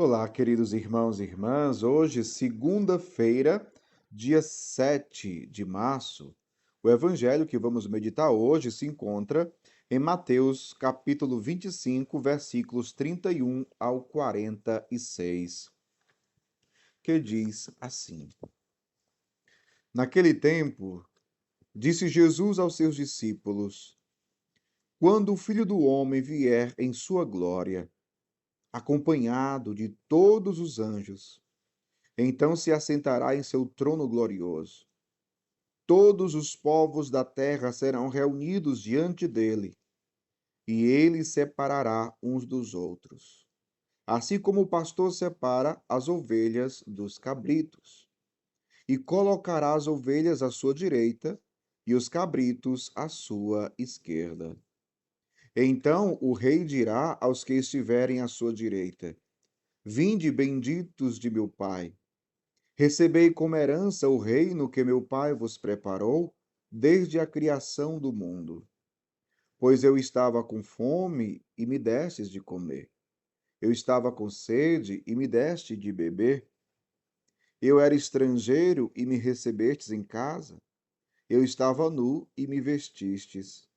Olá, queridos irmãos e irmãs. Hoje, segunda-feira, dia 7 de março. O evangelho que vamos meditar hoje se encontra em Mateus, capítulo 25, versículos 31 ao 46, que diz assim: Naquele tempo, disse Jesus aos seus discípulos: Quando o Filho do homem vier em sua glória, acompanhado de todos os anjos, então se assentará em seu trono glorioso. Todos os povos da terra serão reunidos diante dele, e ele separará uns dos outros, assim como o pastor separa as ovelhas dos cabritos, e colocará as ovelhas à sua direita e os cabritos à sua esquerda. Então o rei dirá aos que estiverem à sua direita: Vinde, benditos de meu Pai, recebei como herança o reino que meu Pai vos preparou desde a criação do mundo. Pois eu estava com fome e me destes de comer. Eu estava com sede e me deste de beber. Eu era estrangeiro e me recebestes em casa. Eu estava nu e me vestistes.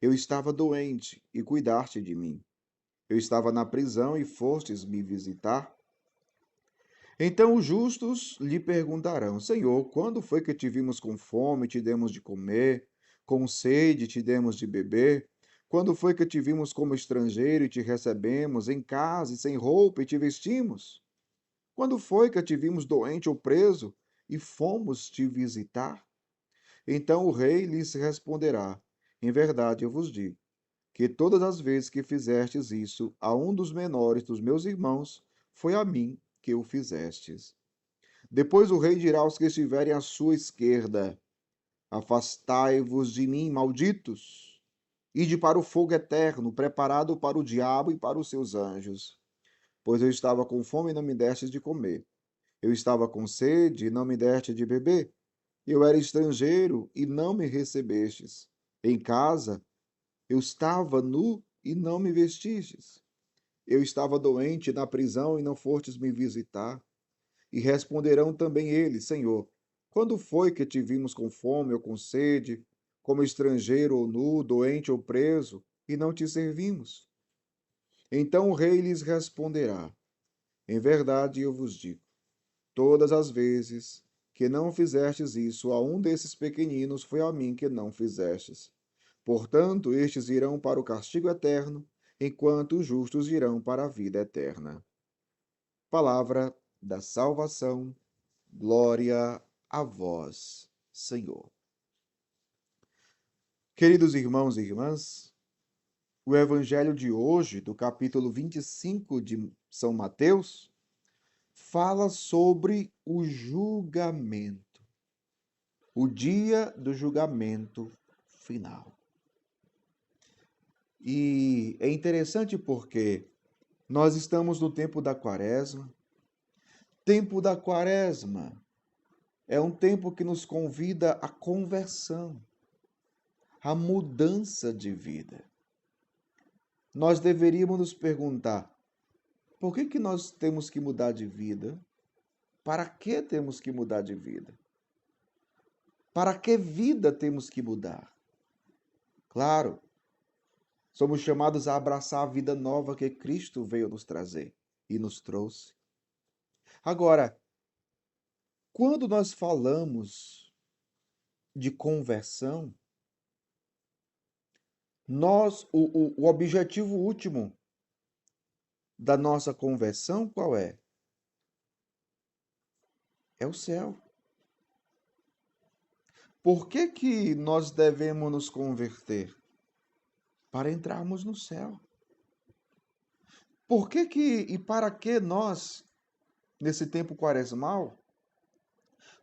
Eu estava doente e cuidaste de mim. Eu estava na prisão e fostes me visitar. Então os justos lhe perguntarão: Senhor, quando foi que te vimos com fome e te demos de comer, com sede e te demos de beber? Quando foi que te vimos como estrangeiro e te recebemos, em casa e sem roupa e te vestimos? Quando foi que te vimos doente ou preso e fomos te visitar? Então o rei lhes responderá: Em verdade eu vos digo que todas as vezes que fizestes isso a um dos menores dos meus irmãos, foi a mim que o fizestes. Depois o rei dirá aos que estiverem à sua esquerda: Afastai-vos de mim, malditos, ide para o fogo eterno, preparado para o diabo e para os seus anjos. Pois eu estava com fome e não me destes de comer. Eu estava com sede e não me deste de beber. Eu era estrangeiro e não me recebestes. Em casa eu estava nu e não me vestistes. Eu estava doente na prisão e não fostes me visitar. E responderão também eles: Senhor, quando foi que te vimos com fome ou com sede, como estrangeiro ou nu, doente ou preso, e não te servimos? Então o rei lhes responderá: Em verdade eu vos digo, todas as vezes que não fizestes isso a um desses pequeninos, foi a mim que não fizestes. Portanto, estes irão para o castigo eterno, enquanto os justos irão para a vida eterna. Palavra da salvação. Glória a vós, Senhor. Queridos irmãos e irmãs, o evangelho de hoje, do capítulo 25 de São Mateus, fala sobre o julgamento, o dia do julgamento final. E é interessante porque nós estamos no tempo da Quaresma. Tempo da Quaresma é um tempo que nos convida à conversão, à mudança de vida. Nós deveríamos nos perguntar: por que nós temos que mudar de vida? Para que temos que mudar de vida? Para que vida temos que mudar? Claro, somos chamados a abraçar a vida nova que Cristo veio nos trazer e nos trouxe. Agora, quando nós falamos de conversão, o objetivo último da nossa conversão qual é? É o céu. Por que nós devemos nos converter? Para entrarmos no céu. Por que e para que nós, nesse tempo quaresmal,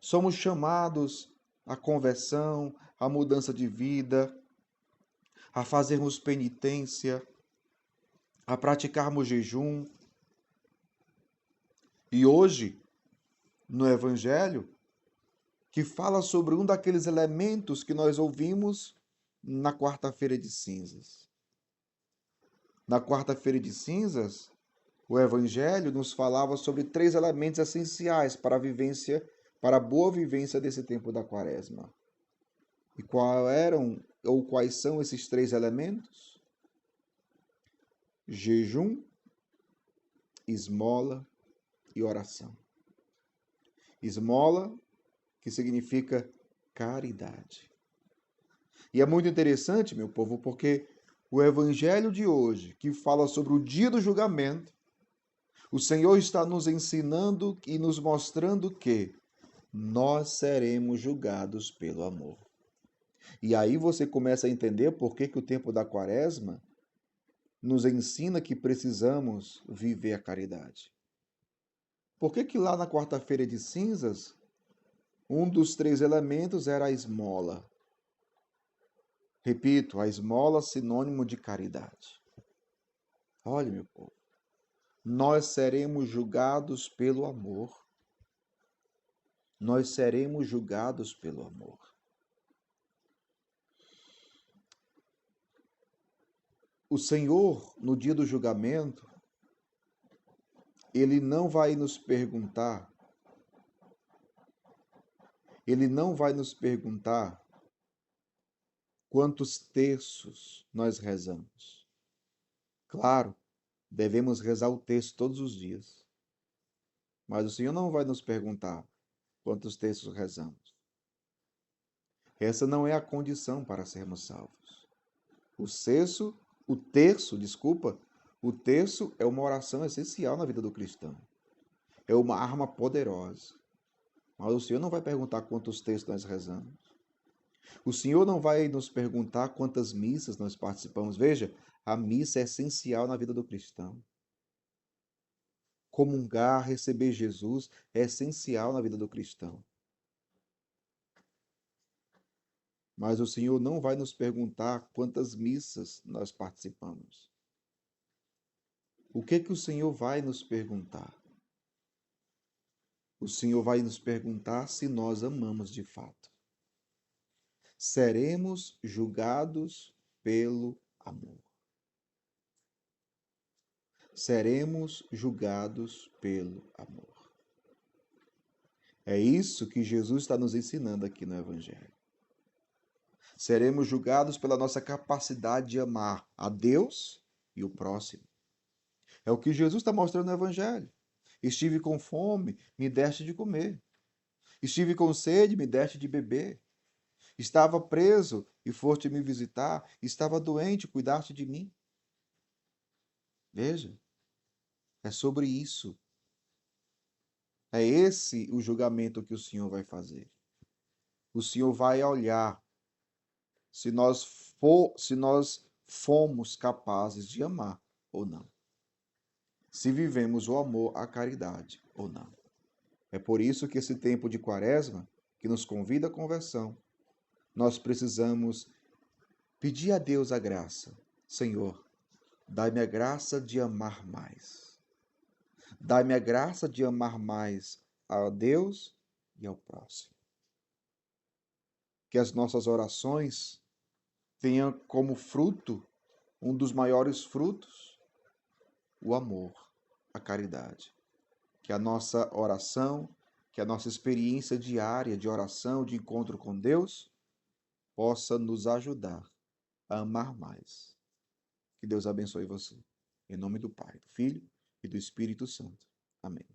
somos chamados à conversão, à mudança de vida, a fazermos penitência, a praticarmos jejum? E hoje, no Evangelho, que fala sobre um daqueles elementos que nós ouvimos na quarta-feira de cinzas. Na quarta-feira de cinzas, O Evangelho nos falava sobre três elementos essenciais para a vivência, para a boa vivência desse tempo da Quaresma. E quais são esses três elementos? Jejum, esmola e oração. Esmola, que significa caridade. E é muito interessante, meu povo, porque o evangelho de hoje, que fala sobre o dia do julgamento, o Senhor está nos ensinando e nos mostrando que nós seremos julgados pelo amor. E aí você começa a entender por que o tempo da Quaresma nos ensina que precisamos viver a caridade. Por que lá na quarta-feira de cinzas, um dos três elementos era a esmola? Repito, a esmola sinônimo de caridade. Olha, meu povo, nós seremos julgados pelo amor. Nós seremos julgados pelo amor. O Senhor, no dia do julgamento, Ele não vai nos perguntar quantos terços nós rezamos. Claro, devemos rezar o terço todos os dias. Mas o Senhor não vai nos perguntar quantos terços rezamos. Essa não é a condição para sermos salvos. O terço é uma oração essencial na vida do cristão. É uma arma poderosa. Mas o Senhor não vai perguntar quantos terços nós rezamos. O Senhor não vai nos perguntar quantas missas nós participamos. Veja, a missa é essencial na vida do cristão. Comungar, receber Jesus é essencial na vida do cristão. Mas o Senhor não vai nos perguntar quantas missas nós participamos. O que o Senhor vai nos perguntar? O Senhor vai nos perguntar se nós amamos de fato. Seremos julgados pelo amor. Seremos julgados pelo amor. É isso que Jesus está nos ensinando aqui no Evangelho. Seremos julgados pela nossa capacidade de amar a Deus e o próximo. É o que Jesus está mostrando no Evangelho. Estive com fome, me deste de comer. Estive com sede, me deste de beber. Estava preso e foste me visitar. Estava doente, cuidaste de mim. Veja, é sobre isso. É esse o julgamento que o Senhor vai fazer. O Senhor vai olhar se nós fomos capazes de amar ou não. Se vivemos o amor, a caridade ou não. É por isso que esse tempo de Quaresma, que nos convida à conversão, nós precisamos pedir a Deus a graça. Senhor, dai-me a graça de amar mais. Dai-me a graça de amar mais a Deus e ao próximo. Que as nossas orações tenham como fruto, um dos maiores frutos, o amor, a caridade. Que a nossa oração, que a nossa experiência diária de oração, de encontro com Deus, possa nos ajudar a amar mais. Que Deus abençoe você. Em nome do Pai, do Filho e do Espírito Santo. Amém.